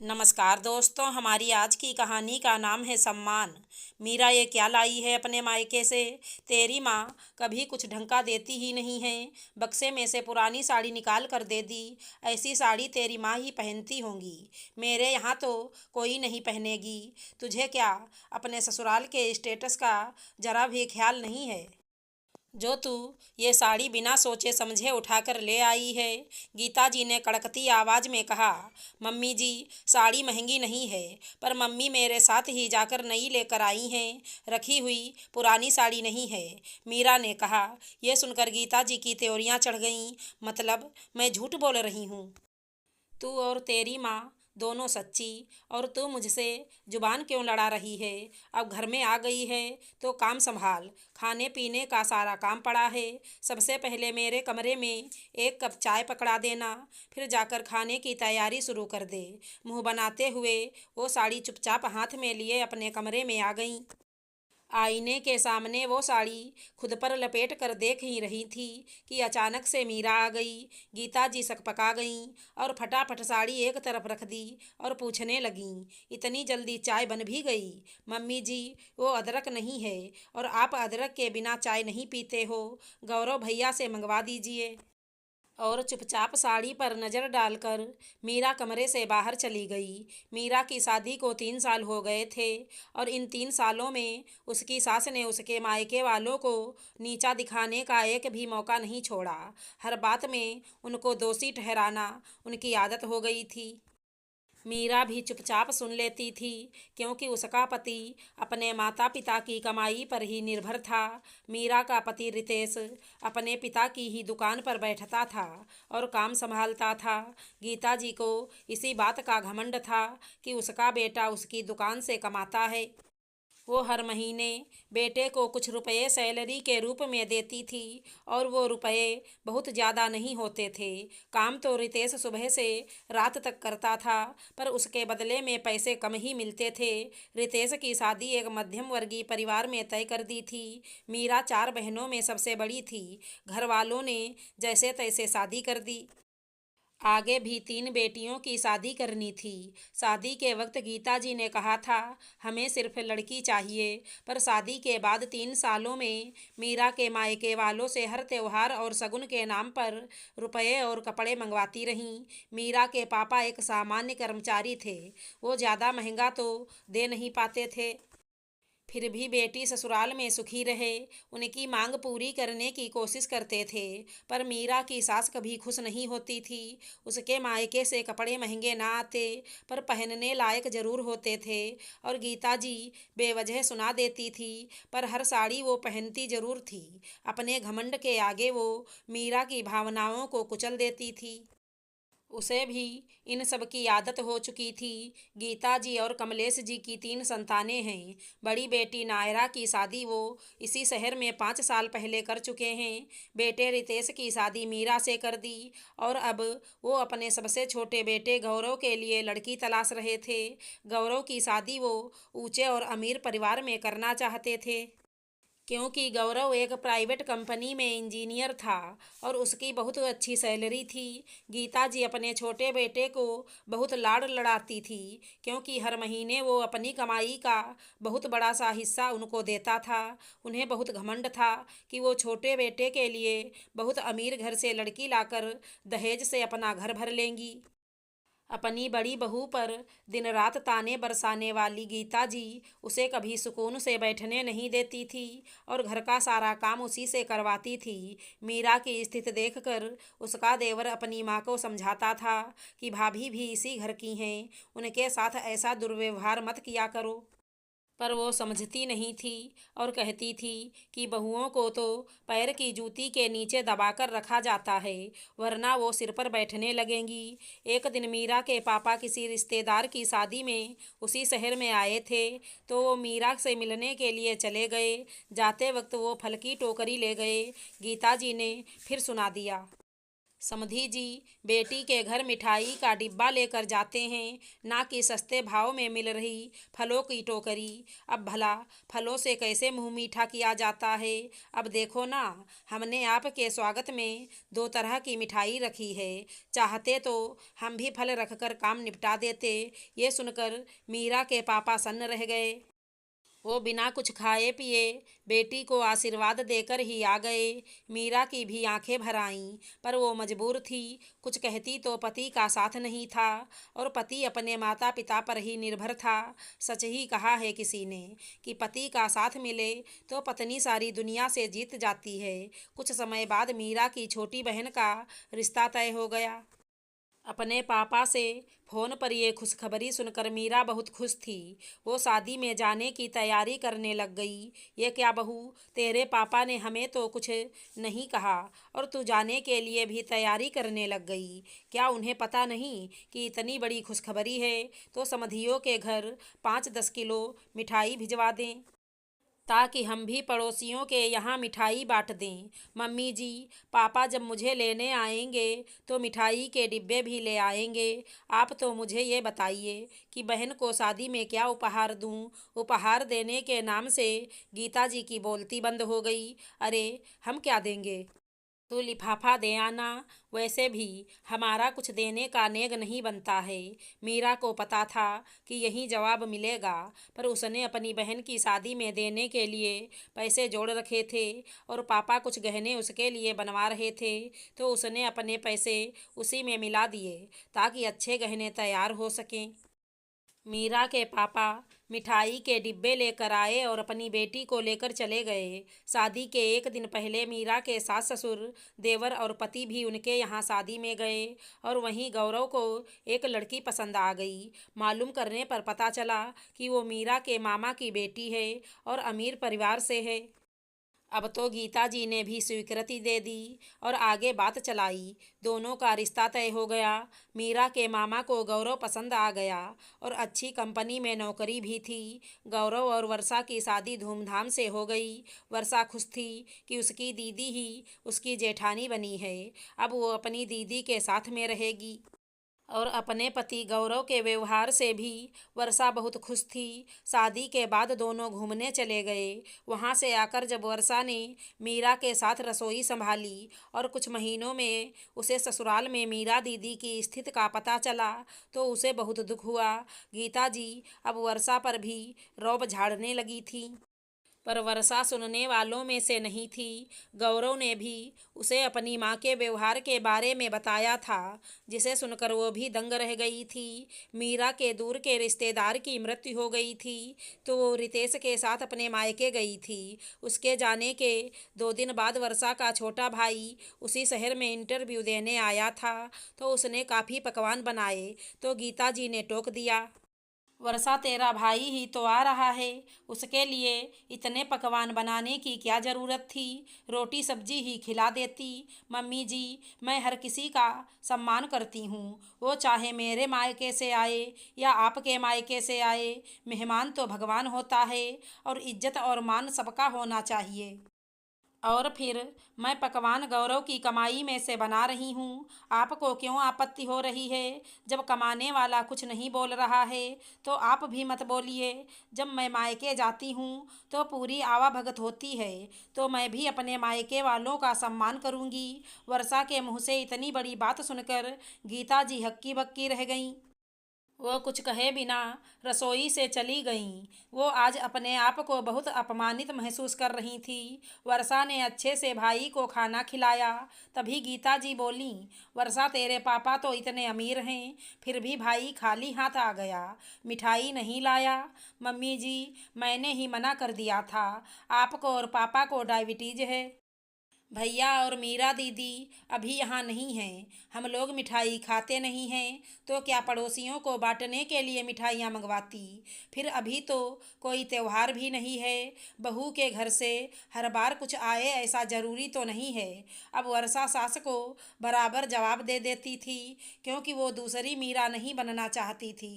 नमस्कार दोस्तों, हमारी आज की कहानी का नाम है सम्मान। मीरा ये क्या लाई है अपने मायके से? तेरी माँ कभी कुछ ढंग का देती ही नहीं है। बक्से में से पुरानी साड़ी निकाल कर दे दी। ऐसी साड़ी तेरी माँ ही पहनती होंगी, मेरे यहाँ तो कोई नहीं पहनेगी। तुझे क्या अपने ससुराल के स्टेटस का जरा भी ख्याल नहीं है? जो तू ये साड़ी बिना सोचे समझे उठाकर ले आई है। गीता जी ने कड़कती आवाज़ में कहा। मम्मी जी, साड़ी महंगी नहीं है, पर मम्मी मेरे साथ ही जाकर नई लेकर आई हैं, रखी हुई पुरानी साड़ी नहीं है। मीरा ने कहा। यह सुनकर गीता जी की त्योरियां चढ़ गईं। मतलब मैं झूठ बोल रही हूँ? तू और तेरी माँ दोनों सच्ची, और तू मुझसे जुबान क्यों लड़ा रही है? अब घर में आ गई है तो काम संभाल। खाने पीने का सारा काम पड़ा है। सबसे पहले मेरे कमरे में एक कप चाय पकड़ा देना, फिर जाकर खाने की तैयारी शुरू कर दे। मुंह बनाते हुए वो साड़ी चुपचाप हाथ में लिए अपने कमरे में आ गई। आईने के सामने वो साड़ी खुद पर लपेट कर देख ही रही थी कि अचानक से मीरा आ गई। गीता जी सकपका गईं और फटाफट साड़ी एक तरफ रख दी और पूछने लगीं, इतनी जल्दी चाय बन भी गई? मम्मी जी, वो अदरक नहीं है, और आप अदरक के बिना चाय नहीं पीते हो। गौरव भैया से मंगवा दीजिए। और चुपचाप साड़ी पर नज़र डालकर मीरा कमरे से बाहर चली गई। मीरा की शादी को 3 साल हो गए थे, और इन 3 सालों में उसकी सास ने उसके मायके वालों को नीचा दिखाने का एक भी मौका नहीं छोड़ा। हर बात में उनको दोषी ठहराना उनकी आदत हो गई थी। मीरा भी चुपचाप सुन लेती थी, क्योंकि उसका पति अपने माता पिता की कमाई पर ही निर्भर था। मीरा का पति रितेश अपने पिता की ही दुकान पर बैठता था और काम संभालता था। गीता जी को इसी बात का घमंड था कि उसका बेटा उसकी दुकान से कमाता है। वो हर महीने बेटे को कुछ रुपए सैलरी के रूप में देती थी, और वो रुपए बहुत ज़्यादा नहीं होते थे। काम तो रितेश सुबह से रात तक करता था, पर उसके बदले में पैसे कम ही मिलते थे। रितेश की शादी एक मध्यम वर्गीय परिवार में तय कर दी थी। मीरा 4 बहनों में सबसे बड़ी थी। घर वालों ने जैसे तैसे शादी कर दी। आगे भी 3 बेटियों की शादी करनी थी। शादी के वक्त गीता जी ने कहा था, हमें सिर्फ लड़की चाहिए, पर शादी के बाद 3 सालों में मीरा के मायके वालों से हर त्योहार और शगुन के नाम पर रुपए और कपड़े मंगवाती रहीं। मीरा के पापा एक सामान्य कर्मचारी थे। वो ज़्यादा महंगा तो दे नहीं पाते थे, फिर भी बेटी ससुराल में सुखी रहे, उनकी मांग पूरी करने की कोशिश करते थे। पर मीरा की सास कभी खुश नहीं होती थी। उसके मायके से कपड़े महंगे ना आते, पर पहनने लायक जरूर होते थे, और गीता जी बेवजह सुना देती थी, पर हर साड़ी वो पहनती जरूर थी। अपने घमंड के आगे वो मीरा की भावनाओं को कुचल देती थी। उसे भी इन सब की आदत हो चुकी थी। गीता जी और कमलेश जी की 3 संतानें हैं। बड़ी बेटी नायरा की शादी वो इसी शहर में 5 साल पहले कर चुके हैं। बेटे रितेश की शादी मीरा से कर दी, और अब वो अपने सबसे छोटे बेटे गौरव के लिए लड़की तलाश रहे थे। गौरव की शादी वो ऊंचे और अमीर परिवार में करना चाहते थे, क्योंकि गौरव एक प्राइवेट कंपनी में इंजीनियर था और उसकी बहुत अच्छी सैलरी थी। गीता जी अपने छोटे बेटे को बहुत लाड़ लड़ाती थी, क्योंकि हर महीने वो अपनी कमाई का बहुत बड़ा सा हिस्सा उनको देता था। उन्हें बहुत घमंड था कि वो छोटे बेटे के लिए बहुत अमीर घर से लड़की लाकर दहेज से अपना घर भर लेंगी। अपनी बड़ी बहू पर दिन रात ताने बरसाने वाली गीता जी उसे कभी सुकून से बैठने नहीं देती थी, और घर का सारा काम उसी से करवाती थी। मीरा की स्थिति देखकर उसका देवर अपनी माँ को समझाता था कि भाभी भी इसी घर की हैं, उनके साथ ऐसा दुर्व्यवहार मत किया करो। पर वो समझती नहीं थी और कहती थी कि बहुओं को तो पैर की जूती के नीचे दबाकर रखा जाता है, वरना वो सिर पर बैठने लगेंगी। एक दिन मीरा के पापा किसी रिश्तेदार की शादी में उसी शहर में आए थे, तो वो मीरा से मिलने के लिए चले गए। जाते वक्त वो फल की टोकरी ले गए। गीता जी ने फिर सुना दिया। समधी जी बेटी के घर मिठाई का डिब्बा लेकर जाते हैं, ना कि सस्ते भाव में मिल रही फलों की टोकरी। अब भला फलों से कैसे मुंह मीठा किया जाता है। अब देखो ना, हमने आपके स्वागत में 2 तरह की मिठाई रखी है। चाहते तो हम भी फल रखकर काम निपटा देते। ये सुनकर मीरा के पापा सन्न रह गए। वो बिना कुछ खाए पिए बेटी को आशीर्वाद देकर ही आ गए। मीरा की भी आंखें भर आईं, पर वो मजबूर थी। कुछ कहती तो पति का साथ नहीं था और पति अपने माता पिता पर ही निर्भर था। सच ही कहा है किसी ने कि पति का साथ मिले तो पत्नी सारी दुनिया से जीत जाती है। कुछ समय बाद मीरा की छोटी बहन का रिश्ता तय हो गया। अपने पापा से फोन पर ये खुशखबरी सुनकर मीरा बहुत खुश थी। वो शादी में जाने की तैयारी करने लग गई। ये क्या बहू, तेरे पापा ने हमें तो कुछ नहीं कहा और तू जाने के लिए भी तैयारी करने लग गई। क्या उन्हें पता नहीं कि इतनी बड़ी खुशखबरी है? तो समधियों के घर 5-10 किलो मिठाई भिजवा दें, ताकि हम भी पड़ोसियों के यहाँ मिठाई बांट दें। मम्मी जी, पापा जब मुझे लेने आएंगे तो मिठाई के डिब्बे भी ले आएंगे। आप तो मुझे ये बताइए कि बहन को शादी में क्या उपहार दूँ। उपहार देने के नाम से गीता जी की बोलती बंद हो गई। अरे, हम क्या देंगे? तो लिफाफा दे आना। वैसे भी हमारा कुछ देने का नेग नहीं बनता है। मीरा को पता था कि यही जवाब मिलेगा, पर उसने अपनी बहन की शादी में देने के लिए पैसे जोड़ रखे थे और पापा कुछ गहने उसके लिए बनवा रहे थे, तो उसने अपने पैसे उसी में मिला दिए ताकि अच्छे गहने तैयार हो सकें। मीरा के पापा मिठाई के डिब्बे लेकर आए और अपनी बेटी को लेकर चले गए। शादी के एक दिन पहले मीरा के सास ससुर, देवर और पति भी उनके यहाँ शादी में गए और वहीं गौरव को एक लड़की पसंद आ गई। मालूम करने पर पता चला कि वो मीरा के मामा की बेटी है और अमीर परिवार से है। अब तो गीता जी ने भी स्वीकृति दे दी और आगे बात चलाई। दोनों का रिश्ता तय हो गया। मीरा के मामा को गौरव पसंद आ गया और अच्छी कंपनी में नौकरी भी थी। गौरव और वर्षा की शादी धूमधाम से हो गई। वर्षा खुश थी कि उसकी दीदी ही उसकी जेठानी बनी है। अब वो अपनी दीदी के साथ में रहेगी और अपने पति गौरव के व्यवहार से भी वर्षा बहुत खुश थी। शादी के बाद दोनों घूमने चले गए। वहाँ से आकर जब वर्षा ने मीरा के साथ रसोई संभाली और कुछ महीनों में उसे ससुराल में मीरा दीदी की स्थिति का पता चला, तो उसे बहुत दुख हुआ। गीता जी अब वर्षा पर भी रौब झाड़ने लगी थी, पर वर्षा सुनने वालों में से नहीं थी। गौरव ने भी उसे अपनी माँ के व्यवहार के बारे में बताया था, जिसे सुनकर वो भी दंग रह गई थी। मीरा के दूर के रिश्तेदार की मृत्यु हो गई थी, तो वो रितेश के साथ अपने मायके गई थी। उसके जाने के 2 दिन बाद वर्षा का छोटा भाई उसी शहर में इंटरव्यू देने आया था, तो उसने काफ़ी पकवान बनाए, तो गीता जी ने टोक दिया, वर्षा तेरा भाई ही तो आ रहा है, उसके लिए इतने पकवान बनाने की क्या ज़रूरत थी। रोटी सब्जी ही खिला देती। मम्मी जी, मैं हर किसी का सम्मान करती हूँ, वो चाहे मेरे मायके से आए या आपके मायके से आए। मेहमान तो भगवान होता है और इज्जत और मान सबका होना चाहिए। और फिर मैं पकवान गौरव की कमाई में से बना रही हूँ, आपको क्यों आपत्ति हो रही है? जब कमाने वाला कुछ नहीं बोल रहा है तो आप भी मत बोलिए। जब मैं मायके जाती हूँ तो पूरी आवाभगत होती है, तो मैं भी अपने मायके वालों का सम्मान करूँगी। वर्षा के मुँह से इतनी बड़ी बात सुनकर गीता जी हक्की बक्की रह गईं। वो कुछ कहे बिना रसोई से चली गईं। वो आज अपने आप को बहुत अपमानित महसूस कर रही थी। वर्षा ने अच्छे से भाई को खाना खिलाया। तभी गीता जी बोलीं, वर्षा तेरे पापा तो इतने अमीर हैं, फिर भी भाई खाली हाथ आ गया, मिठाई नहीं लाया। मम्मी जी, मैंने ही मना कर दिया था, आपको और पापा को डायबिटीज है। भैया और मीरा दीदी अभी यहाँ नहीं हैं। हम लोग मिठाई खाते नहीं हैं, तो क्या पड़ोसियों को बांटने के लिए मिठाइयाँ मंगवाती। फिर अभी तो कोई त्योहार भी नहीं है। बहू के घर से हर बार कुछ आए ऐसा ज़रूरी तो नहीं है। अब वर्षा सास को बराबर जवाब दे देती थी, क्योंकि वो दूसरी मीरा नहीं बनना चाहती थी।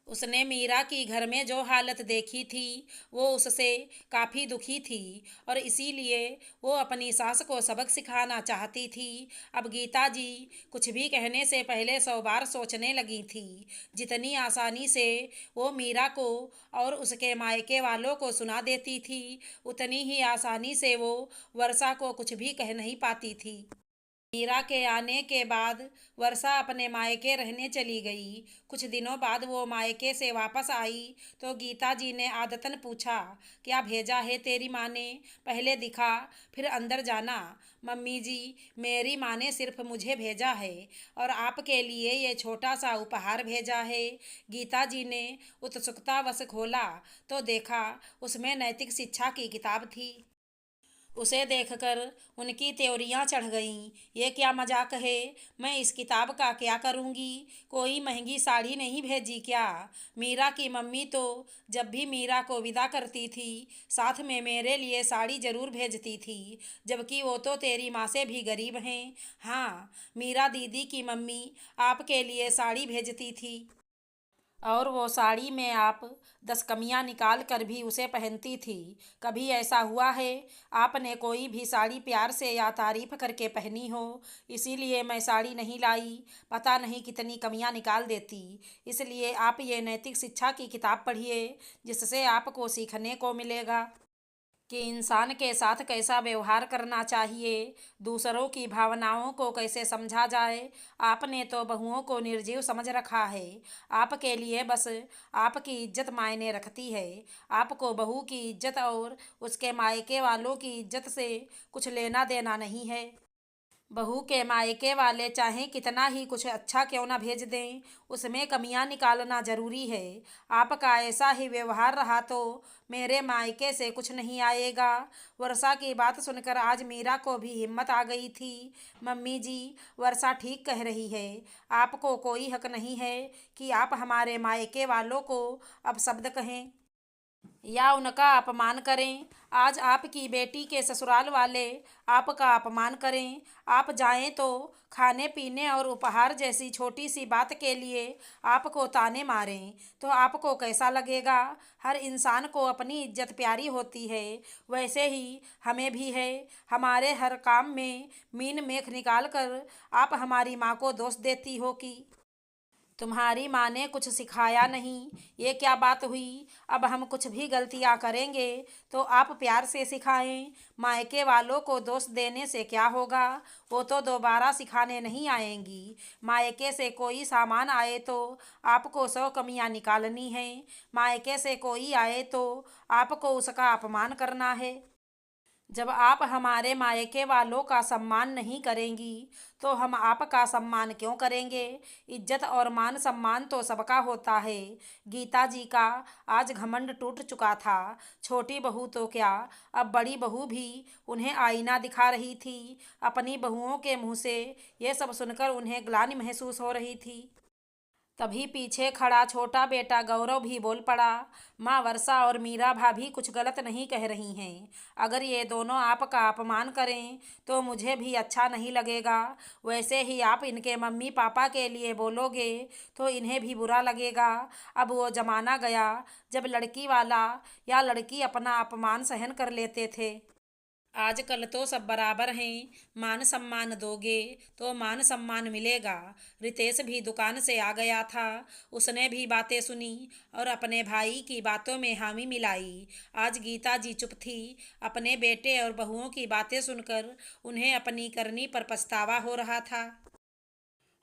उसने मीरा की घर में जो हालत देखी थी वो उससे काफ़ी दुखी थी और इसीलिए वो अपनी सास को सबक सिखाना चाहती थी। अब गीता जी कुछ भी कहने से पहले 100 बार सोचने लगी थी। जितनी आसानी से वो मीरा को और उसके मायके वालों को सुना देती थी, उतनी ही आसानी से वो वर्षा को कुछ भी कह नहीं पाती थी। मीरा के आने के बाद वर्षा अपने मायके रहने चली गई। कुछ दिनों बाद वो मायके से वापस आई तो गीता जी ने आदतन पूछा, क्या भेजा है तेरी माँ ने? पहले दिखा फिर अंदर जाना। मम्मी जी, मेरी माँ ने सिर्फ मुझे भेजा है और आपके लिए ये छोटा सा उपहार भेजा है। गीता जी ने उत्सुकतावश खोला तो देखा उसमें नैतिक शिक्षा की किताब थी। उसे देखकर उनकी त्योरियां चढ़ गईं। ये क्या मजाक है? मैं इस किताब का क्या करूँगी? कोई महंगी साड़ी नहीं भेजी क्या? मीरा की मम्मी तो जब भी मीरा को विदा करती थी साथ में मेरे लिए साड़ी जरूर भेजती थी, जबकि वो तो तेरी माँ से भी गरीब हैं। हाँ, मीरा दीदी की मम्मी आपके लिए साड़ी भेजती थी और वो साड़ी में आप 10 कमियां निकाल कर भी उसे पहनती थी। कभी ऐसा हुआ है आपने कोई भी साड़ी प्यार से या तारीफ करके पहनी हो? इसीलिए मैं साड़ी नहीं लाई, पता नहीं कितनी कमियां निकाल देती। इसलिए आप ये नैतिक शिक्षा की किताब पढ़िए, जिससे आपको सीखने को मिलेगा कि इंसान के साथ कैसा व्यवहार करना चाहिए, दूसरों की भावनाओं को कैसे समझा जाए। आपने तो बहुओं को निर्जीव समझ रखा है। आपके लिए बस आपकी इज्जत मायने रखती है। आपको बहू की इज्जत और उसके मायके वालों की इज्जत से कुछ लेना देना नहीं है। बहू के मायके वाले चाहे कितना ही कुछ अच्छा क्यों ना भेज दें, उसमें कमियां निकालना जरूरी है। आपका ऐसा ही व्यवहार रहा तो मेरे मायके से कुछ नहीं आएगा। वर्षा की बात सुनकर आज मीरा को भी हिम्मत आ गई थी। मम्मी जी, वर्षा ठीक कह रही है। आपको कोई हक नहीं है कि आप हमारे मायके वालों को अपशब्द कहें या उनका अपमान करें। आज आपकी बेटी के ससुराल वाले आपका अपमान करें, आप जाएं तो खाने पीने और उपहार जैसी छोटी सी बात के लिए आपको ताने मारें तो आपको कैसा लगेगा? हर इंसान को अपनी इज्जत प्यारी होती है, वैसे ही हमें भी है। हमारे हर काम में मीन मेख निकाल कर आप हमारी माँ को दोष देती हो कि तुम्हारी माँ ने कुछ सिखाया नहीं। ये क्या बात हुई? अब हम कुछ भी गलतियाँ करेंगे तो आप प्यार से सिखाएं। मायके वालों को दोष देने से क्या होगा? वो तो दोबारा सिखाने नहीं आएंगी। मायके से कोई सामान आए तो आपको 100 कमियाँ निकालनी हैं। मायके से कोई आए तो आपको उसका अपमान करना है। जब आप हमारे मायके वालों का सम्मान नहीं करेंगी तो हम आपका सम्मान क्यों करेंगे? इज्जत और मान सम्मान तो सबका होता है। गीता जी का आज घमंड टूट चुका था। छोटी बहू तो क्या, अब बड़ी बहू भी उन्हें आईना दिखा रही थी। अपनी बहुओं के मुंह से ये सब सुनकर उन्हें ग्लानि महसूस हो रही थी। तभी पीछे खड़ा छोटा बेटा गौरव भी बोल पड़ा, माँ वर्षा और मीरा भाभी कुछ गलत नहीं कह रही हैं। अगर ये दोनों आपका अपमान करें तो मुझे भी अच्छा नहीं लगेगा। वैसे ही आप इनके मम्मी पापा के लिए बोलोगे तो इन्हें भी बुरा लगेगा। अब वो जमाना गया जब लड़की वाला या लड़की अपना अपमान सहन कर लेते थे। आजकल तो सब बराबर हैं। मान सम्मान दोगे तो मान सम्मान मिलेगा। रितेश भी दुकान से आ गया था। उसने भी बातें सुनी और अपने भाई की बातों में हामी मिलाई। आज गीता जी चुप थी। अपने बेटे और बहुओं की बातें सुनकर उन्हें अपनी करनी पर पछतावा हो रहा था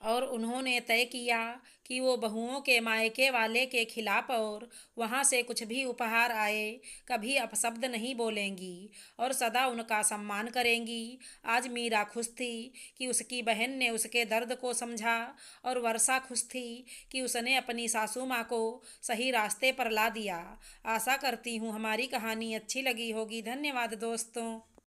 और उन्होंने तय किया कि वो बहुओं के मायके वाले के खिलाफ और वहाँ से कुछ भी उपहार आए कभी अपशब्द नहीं बोलेंगी और सदा उनका सम्मान करेंगी। आज मीरा खुश थी कि उसकी बहन ने उसके दर्द को समझा और वर्षा खुश थी कि उसने अपनी सासू माँ को सही रास्ते पर ला दिया। आशा करती हूँ हमारी कहानी अच्छी लगी होगी। धन्यवाद दोस्तों।